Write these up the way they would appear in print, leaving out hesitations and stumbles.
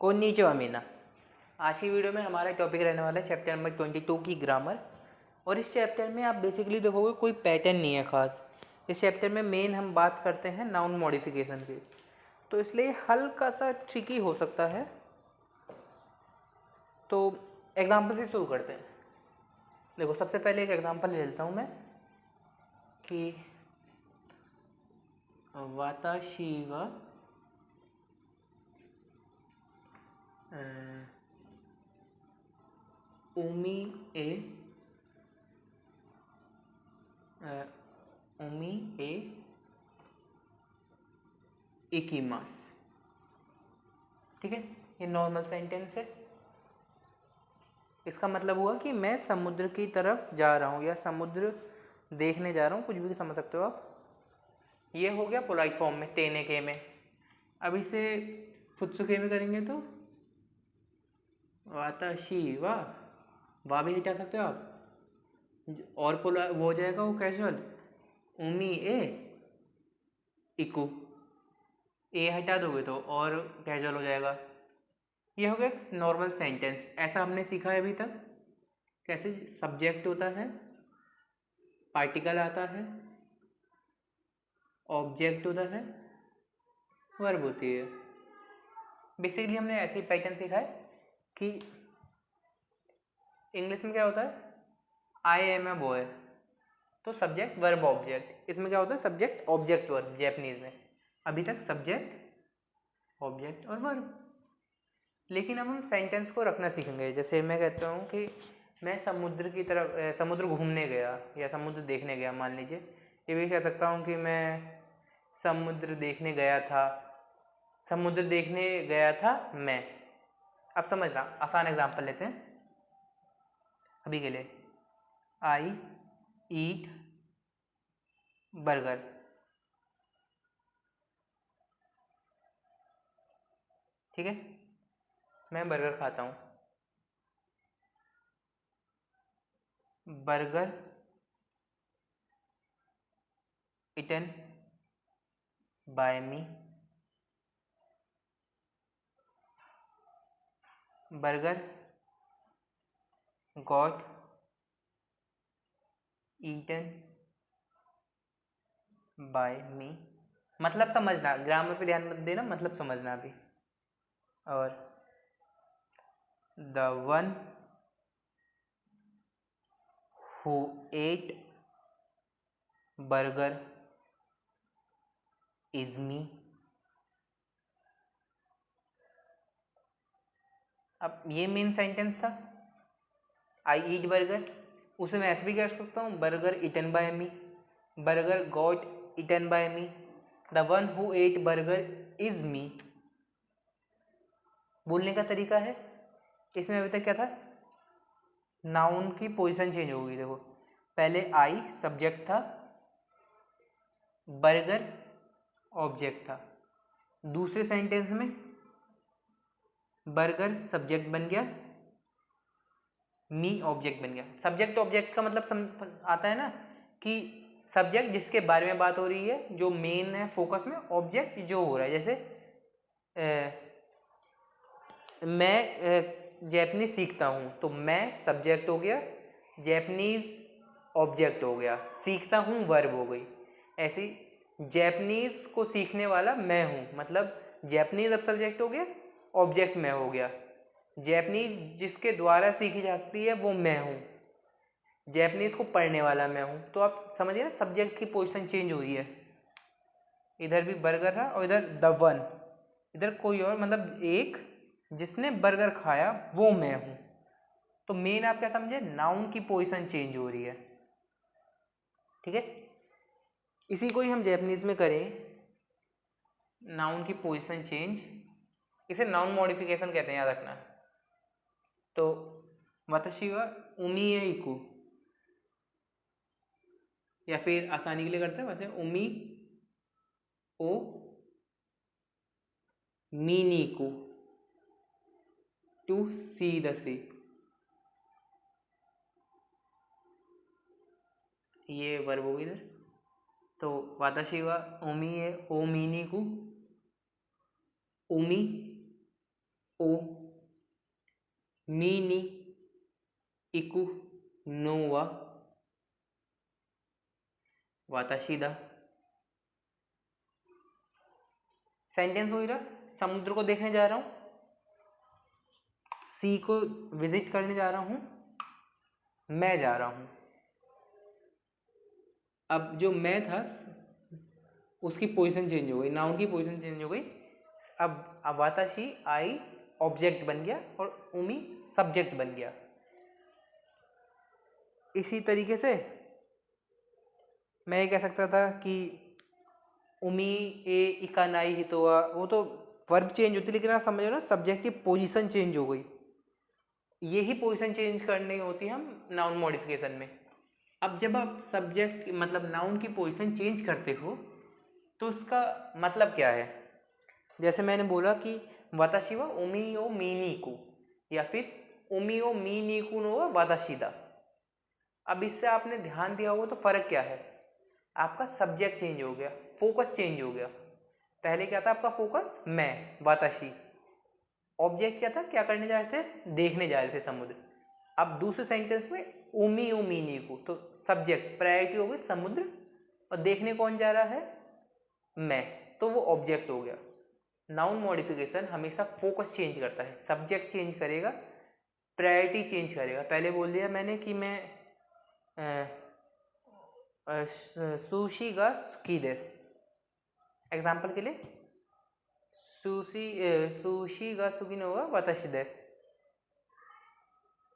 कोन्निचिवा मीना। आज की वीडियो में हमारा टॉपिक रहने वाला है चैप्टर नंबर 22 की ग्रामर। और इस चैप्टर में आप बेसिकली देखोगे कोई पैटर्न नहीं है ख़ास। इस चैप्टर में मेन हम बात करते हैं नाउन मॉडिफिकेशन की, तो इसलिए हल्का सा ट्रिकी हो सकता है। तो एग्जाम्पल से शुरू करते हैं। देखो, सबसे पहले एक एग्जाम्पल ले लेता हूँ मैं कि वाताशी वा उमी ए उमी ए इकिमास। ठीक है, ये नॉर्मल सेंटेंस है। इसका मतलब हुआ कि मैं समुद्र की तरफ जा रहा हूँ या समुद्र देखने जा रहा हूँ, कुछ भी समझ सकते हो आप। ये हो गया पोलाइट फॉर्म में, तेने के में। अब इसे फुत्सुके में करेंगे तो वाताशी वा भी हटा सकते हो आप, और पोला वो हो जाएगा वो कैजुअल, उमी ए इकू। ए हटा दोगे तो और कैजुअल हो जाएगा। ये हो गया नॉर्मल सेंटेंस। ऐसा हमने सीखा है अभी तक। कैसे सब्जेक्ट होता है, पार्टिकल आता है, ऑब्जेक्ट होता है, वर्ब होती है। बेसिकली हमने ऐसे ही पैटर्न सीखा है कि इंग्लिश में क्या होता है, आई एम ए बॉय, तो सब्जेक्ट वर्ब ऑब्जेक्ट। इसमें क्या होता है, सब्जेक्ट ऑब्जेक्ट वर्ब जैपनीज में। अभी तक सब्जेक्ट ऑब्जेक्ट और वर्ब। लेकिन अब हम सेंटेंस को रखना सीखेंगे। जैसे मैं कहता हूँ कि मैं समुद्र की तरफ समुद्र घूमने गया या समुद्र देखने गया, मान लीजिए। ये भी कह सकता हूँ कि मैं समुद्र देखने गया था, समुद्र देखने गया था मैं। अब समझना, आसान एग्जांपल लेते हैं अभी के लिए। I eat burger. ठीक है, मैं बर्गर खाता हूँ। Burger eaten by me. Burger got eaten by me. मतलब समझना, ग्रामर पे ध्यान मत देना, मतलब समझना अभी। और the one who ate burger is me. अब ये मेन सेंटेंस था, आई ईट बर्गर। उसे मैं ऐसे भी कर सकता हूँ, burger eaten by me, burger got eaten by me, the one who ate burger is me. बोलने का तरीका है। इसमें अभी तक क्या था, नाउन की पोजीशन चेंज हो गई। देखो, पहले आई सब्जेक्ट था, बर्गर ऑब्जेक्ट था। दूसरे सेंटेंस में बर्गर सब्जेक्ट बन गया, मी ऑब्जेक्ट बन गया। सब्जेक्ट ऑब्जेक्ट का मतलब आता है ना कि सब्जेक्ट जिसके बारे में बात हो रही है, जो मेन है फोकस में, ऑब्जेक्ट जो हो रहा है। जैसे मैं जैपनीज सीखता हूँ, तो मैं सब्जेक्ट हो गया, जैपनीज ऑब्जेक्ट हो गया, सीखता हूँ वर्ब हो गई। ऐसे जैपनीज को सीखने वाला मैं हूँ, मतलब जैपनीज अब सब्जेक्ट हो गया, ऑब्जेक्ट मैं हो गया। जैपनीज जिसके द्वारा सीखी जा सकती है वो मैं हूँ, जैपनीज को पढ़ने वाला मैं हूँ। तो आप समझिए ना, सब्जेक्ट की पोजीशन चेंज हो रही है। इधर भी बर्गर था और इधर द वन, इधर कोई और, मतलब एक जिसने बर्गर खाया वो मैं हूँ। तो मेन आप क्या समझे, नाउन की पोजीशन चेंज हो रही है। ठीक है, इसी को ही हम जैपनीज में करें, नाउन की पोजीशन चेंज, इसे नाउन मॉडिफिकेशन कहते हैं, याद रखना। तो वताशी वा उमी ए इकू, या फिर आसानी के लिए करते हैं वैसे, उमी ओ मीनी को टू सी द सी। ये वर्ब हो गई इधर। तो वाताशी वा उमी ए ओ मीनी को, उमी ओ मीनी इकु नोवा वाताशीदा। सेंटेंस हो रहा, समुद्र को देखने जा रहा हूँ, सी को विजिट करने जा रहा हूँ, मैं जा रहा हूँ। अब जो मैं था उसकी पोजीशन चेंज हो गई, नाउन की पोजीशन चेंज हो गई। अब वाताशी आई ऑब्जेक्ट बन गया और उमी सब्जेक्ट बन गया। इसी तरीके से मैं ये कह सकता था कि उमी ए इकानाई हितोआ, वो तो वर्ब चेंज होती, लेकिन आप समझ रहे हो ना, सब्जेक्ट की पोजीशन चेंज हो गई। यही पोजीशन चेंज करनी होती है हम नाउन मॉडिफिकेशन में। अब जब आप सब्जेक्ट मतलब नाउन की पोजीशन चेंज करते हो तो उसका मतलब क्या है? जैसे मैंने बोला कि वाताशी वा उमी ओ मीनी को, या फिर उमी ओ मीनी को नो वा वाताशीदा। अब इससे आपने ध्यान दिया होगा तो फर्क क्या है? आपका सब्जेक्ट चेंज हो गया, फोकस चेंज हो गया। पहले क्या था आपका फोकस? मैं, वाताशी। ऑब्जेक्ट क्या था? क्या करने जा रहे थे? देखने जा रहे थे समुद्र। अब दूसरे सेंटेंस में उमी ओ मीनी को, तो सब्जेक्ट प्रायोरिटी हो गई समुद्र, और देखने कौन जा रहा है? मैं, तो वो ऑब्जेक्ट हो गया। नाउन मॉडिफिकेशन हमेशा फोकस चेंज करता है, सब्जेक्ट चेंज करेगा, प्रायोरिटी चेंज करेगा। पहले बोल दिया मैंने कि मैं सुशी गा सुकी देस। एग्जाम्पल के लिए सुशी गा सुकी नो वा वाताशी देस,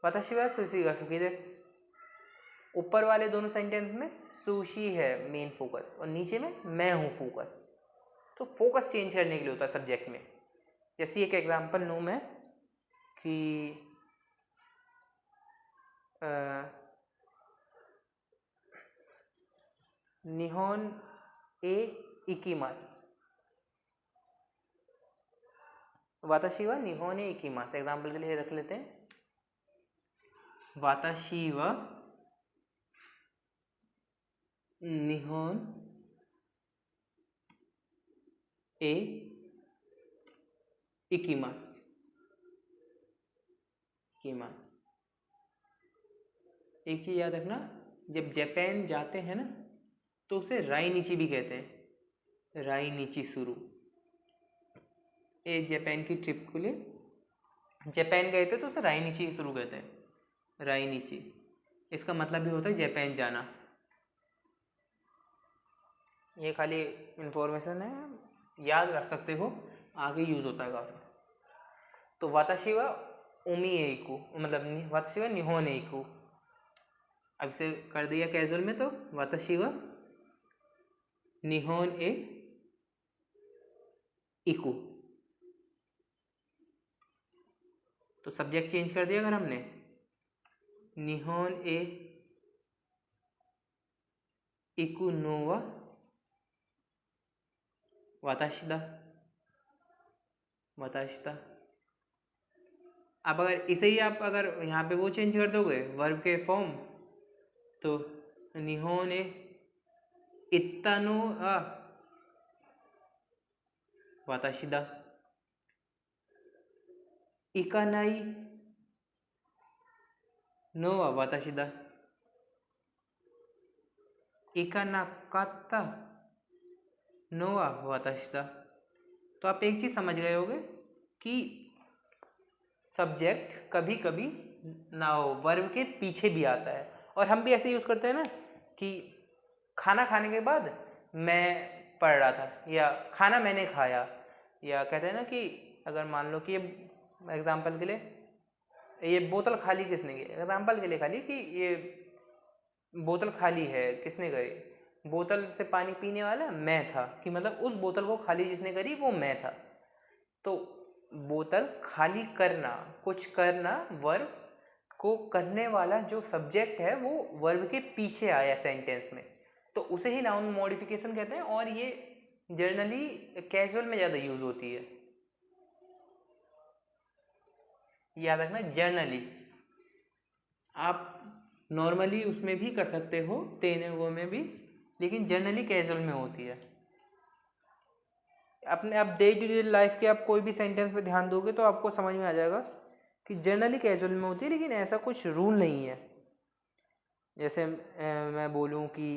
वाताशी वा सुशी गा सुकी देस। ऊपर वाले दोनों सेंटेंस में सुशी है मेन फोकस और नीचे में मैं हूँ फोकस। तो फोकस चेंज करने के लिए होता है सब्जेक्ट में। जैसे एक एग्जांपल लूँ मैं कि निहोन ए इकीमास, वाताशी वा निहोन ए इकीमास। एग्जांपल के लिए रख लेते हैं, वाताशी वा निहोन ए इकीमास, इकीमास। एक चीज़ याद रखना, जब जापान जाते हैं ना तो उसे राईनिची भी कहते हैं, राईनिची शुरू। ये जापान की ट्रिप के लिए जापान गए थे तो उसे राईनिची शुरू कहते हैं, राईनिची। इसका मतलब भी होता है जापान जाना। ये खाली इन्फॉर्मेशन है, याद रख सकते हो, आगे यूज़ होता है काफ़ी। तो वाताशी वा उमी एइकु, मतलब वाताशी वा निहोन एइकु। अब इसे कर दिया कैजुअल में, तो वाताशी वा निहोन ए इकु। तो सब्जेक्ट चेंज कर दिया अगर हमने, निहोन ए इकु नो वा वाताशिदा, वाताशिदा। अब अगर इसे ही आप अगर यहाँ पे वो चेंज कर दोगे वर्ब के फॉर्म, तो निहोन ए इत्तानो आ वाताशिदा, इकानाई नो वा वाताशिदा, इकानाकात्ता नो वा वाताशिदा। तो आप एक चीज़ समझ गए होगे कि सब्जेक्ट कभी कभी ना हो वर्ब के पीछे भी आता है। और हम भी ऐसे यूज़ करते हैं ना कि खाना खाने के बाद मैं पढ़ रहा था, या खाना मैंने खाया, या कहते हैं ना कि अगर मान लो कि ये एग्जाम्पल के लिए ये बोतल खाली किसने की, एग्जाम्पल के लिए खाली कि ये बोतल खाली है, किसने करी, बोतल से पानी पीने वाला मैं था, कि मतलब उस बोतल को खाली जिसने करी वो मैं था। तो बोतल खाली करना, कुछ करना, वर्ब को करने वाला जो सब्जेक्ट है वो वर्ब के पीछे आया सेंटेंस में, तो उसे ही नाउन मॉडिफिकेशन कहते हैं। और ये जनरली कैजुअल में ज़्यादा यूज़ होती है, याद रखना। जनरली आप नॉर्मली उसमें भी कर सकते हो, तेनेगो में भी, लेकिन जनरली कैजुअल में होती है। अपने आप डे टू डे लाइफ के आप कोई भी सेंटेंस पे ध्यान दोगे तो आपको समझ में आ जाएगा कि जनरली कैजुअल में होती है, लेकिन ऐसा कुछ रूल नहीं है। जैसे मैं बोलूँ कि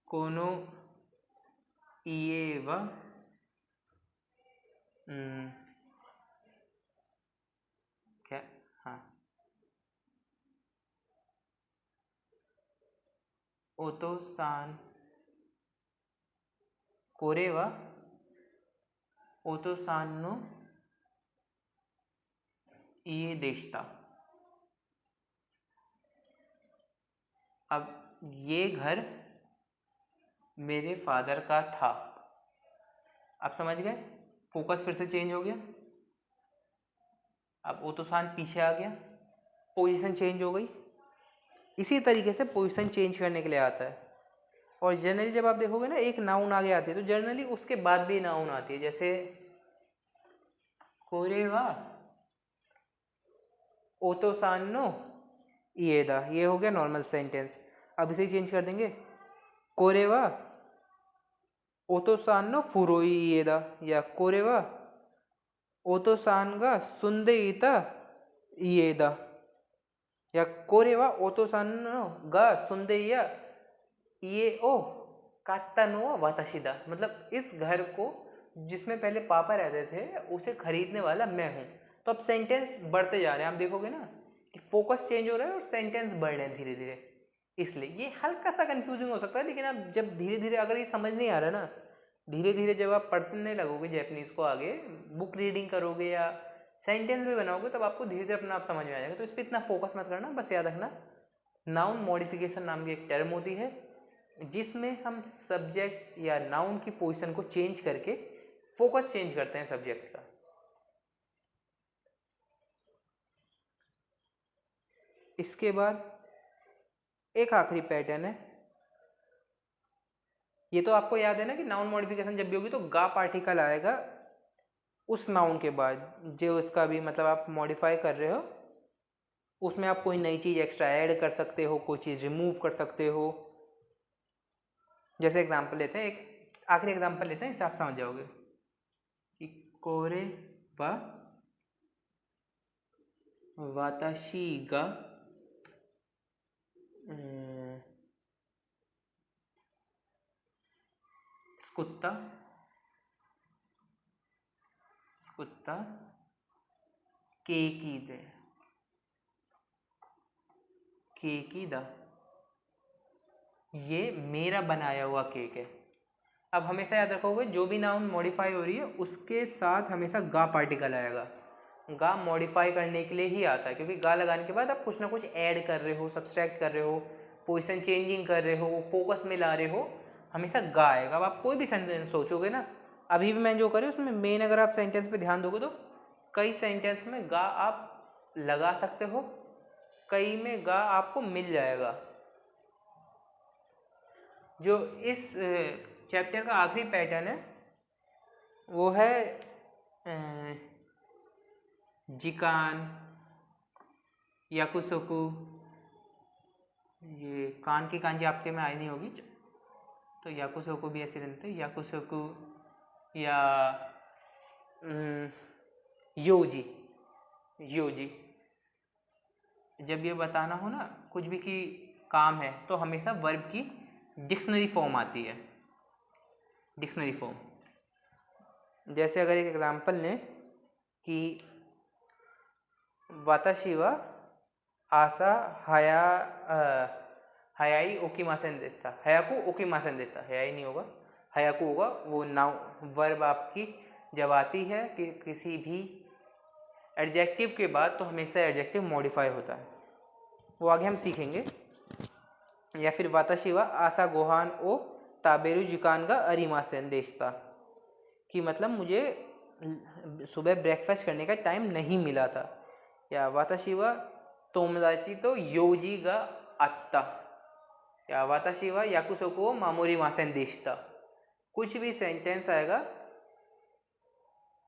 कोनो इएव क्या, हाँ, ओतोसान कोरेवा ओतोसान नो ये देशता। अब ये घर मेरे फादर का था। आप समझ गए, फोकस फिर से चेंज हो गया। अब ओतोसान पीछे आ गया, पोजीशन चेंज हो गई। इसी तरीके से पोजीशन चेंज करने के लिए आता है। और जनरली जब आप देखोगे ना एक नाउन आगे आती है तो जनरली उसके बाद भी नाउन आती है। जैसे कोरेवा ओतोसान नो इएदा, ये हो गया नॉर्मल सेंटेंस। अब इसे चेंज कर देंगे, कोरेवा ओतोसान नो फुरोई इएदा, या कोरेवा ओतोसान गा सुंदे इता इएदा, या कोरेवा ओतोसान नो गा सुंदे या ये ओ कात्ता नो वाताशिदा। मतलब इस घर को जिसमें पहले पापा रहते थे उसे खरीदने वाला मैं हूँ। तो अब सेंटेंस बढ़ते जा रहे हैं, आप देखोगे ना कि फोकस चेंज हो रहा है और सेंटेंस बढ़ रहे हैं धीरे धीरे। इसलिए ये हल्का सा कंफ्यूजिंग हो सकता है, लेकिन आप जब धीरे धीरे, अगर ये समझ नहीं आ रहा ना, धीरे धीरे जब आप पढ़ने लगोगे जैपनीज़ को, आगे बुक रीडिंग करोगे या सेंटेंस भी बनाओगे, तब आपको धीरे धीरे अपना आप समझ में आ जाएगा। तो इस पर इतना फोकस मत करना, बस याद रखना नाउन मॉडिफिकेशन नाम की एक टर्म होती है जिसमें हम सब्जेक्ट या नाउन की पोजीशन को चेंज करके फोकस चेंज करते हैं सब्जेक्ट का। इसके बाद एक आखिरी पैटर्न है। ये तो आपको याद है ना कि नाउन मॉडिफिकेशन जब भी होगी तो गा पार्टिकल आएगा उस नाउन के बाद, जो उसका भी मतलब आप मॉडिफाई कर रहे हो उसमें आप कोई नई चीज़ एक्स्ट्रा ऐड कर सकते हो, कोई चीज़ रिमूव कर सकते हो। जैसे एग्जांपल लेते हैं, एक आखिरी एग्जांपल लेते हैं, इससे आप समझ जाओगे कि कोरे वा वाताशी गा स्कुत्ता स्कुत्ता केकी दे केकी दा, ये मेरा बनाया हुआ केक है। अब हमेशा याद रखोगे जो भी नाउन मॉडिफाई हो रही है उसके साथ हमेशा गा पार्टिकल आएगा। गा मॉडिफाई करने के लिए ही आता है, क्योंकि गा लगाने के बाद आप कुछ ना कुछ ऐड कर रहे हो, सब्सट्रैक्ट कर रहे हो, पोजीशन चेंजिंग कर रहे हो, फोकस में ला रहे हो, हमेशा गा आएगा। अब आप कोई भी सेंटेंस सोचोगे ना, अभी भी मैं जो करी उसमें मेन अगर आप सेंटेंस पे ध्यान दोगे तो कई सेंटेंस में गा आप लगा सकते हो, कई में गा आपको मिल जाएगा। जो इस चैप्टर का आखिरी पैटर्न है वो है जिकान याकुसोकु। ये कान की कांजी आपके में आई नहीं होगी, तो याकुसोकु भी ऐसे रहते हैं, याकुसोकु या योजी। योजी जब ये बताना हो ना कुछ भी कि काम है तो हमेशा वर्ब की डिक्शनरी फॉर्म आती है, डिक्शनरी फॉर्म। जैसे अगर एक एग्जांपल लें कि वाताशी वा आसा हयाई ओकिमासेन देस्ता, हयाकू ओकिमासेन देस्ता, हयाई नहीं होगा, हयाकू होगा। वो नाउ वर्ब आपकी जब आती है कि किसी भी एडजेक्टिव के बाद तो हमेशा एडजेक्टिव मॉडिफाई होता है, वो आगे हम सीखेंगे। या फिर वाताशी वा आसा गोहान ओ ताबेरु जिकान का अरिमासेन देस्ता, कि मतलब मुझे सुबह ब्रेकफास्ट करने का टाइम नहीं मिला था। या वाताशी वा तोमदाची तो योजी गा आत्ता, या वाताशी वा याकुसोको मामोरी मासेन देशता। कुछ भी सेंटेंस आएगा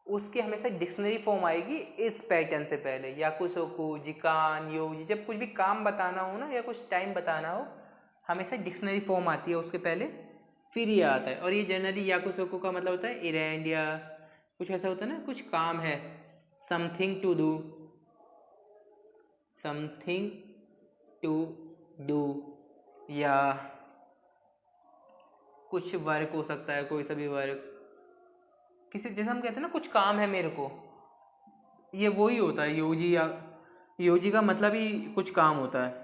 उसकी हमेशा डिक्शनरी फॉर्म आएगी इस पैटर्न से पहले, याकुसोकु, जिकान, योजी। जब कुछ भी काम बताना हो ना या कुछ टाइम बताना हो हमेशा डिक्शनरी फॉर्म आती है उसके पहले, फिर ये आता है। और ये जनरली याकुसोकु का मतलब होता है इरेंड या कुछ ऐसा होता है ना, कुछ काम है, something to do, something to do, या कुछ वर्क हो सकता है, कोई सा भी वर्क, किसी जैसे हम कहते हैं ना कुछ काम है मेरे को, ये वही होता है योजी, या योजी का मतलब ही कुछ काम होता है।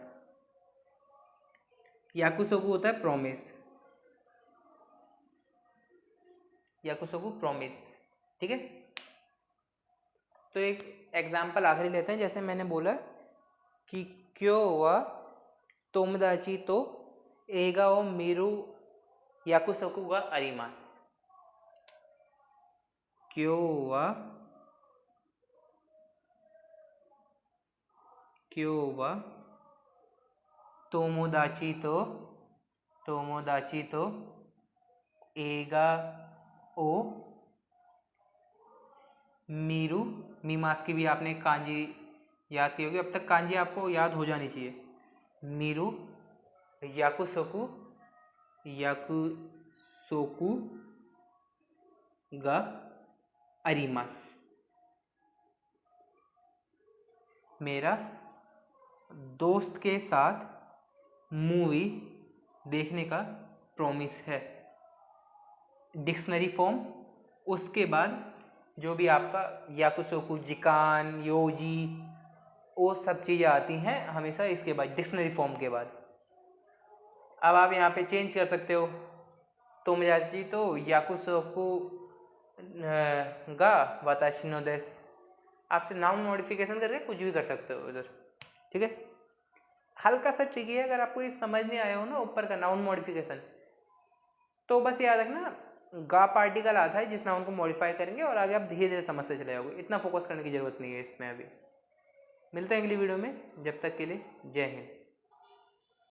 याकुसोकु होता है प्रॉमिस, याकुसोकु प्रॉमिस, ठीक है। तो एक एग्जाम्पल आखिरी लेते हैं, जैसे मैंने बोला कि क्यों वा तोमदाची तो एगा ओ मीरू याकुसोकु गा अरिमास। क्यों वा तोमोदाची तो एगा ओ मीरू, मीमास की भी आपने कांजी याद की होगी, अब तक कांजी आपको याद हो जानी चाहिए। मीरू याकुसोकु गा अरिमास, मेरा दोस्त के साथ मूवी देखने का प्रॉमिस है। डिक्शनरी फॉर्म, उसके बाद जो भी आपका याकुसोकु, जिकान, योजी, वो सब चीज़ें आती हैं हमेशा इसके बाद, डिक्शनरी फॉर्म के बाद। अब आप यहाँ पे चेंज कर सकते हो, तोमोदाची तो याकुसोकु गा वाताशी नो देस, आपसे नाउन मॉडिफिकेशन करके कुछ भी कर सकते हो इधर, ठीक है। हल्का सा ट्रिकी है, अगर आपको ये समझ नहीं आया हो ना ऊपर का नाउन मॉडिफिकेशन, तो बस याद रखना गा पार्टिकल आता है जिस नाउन को मॉडिफाई करेंगे, और आगे आप धीरे धीरे समझते चले जाओगे, इतना फोकस करने की जरूरत नहीं है इसमें। अभी मिलते हैं अगली वीडियो में, जब तक के लिए जय हिंद।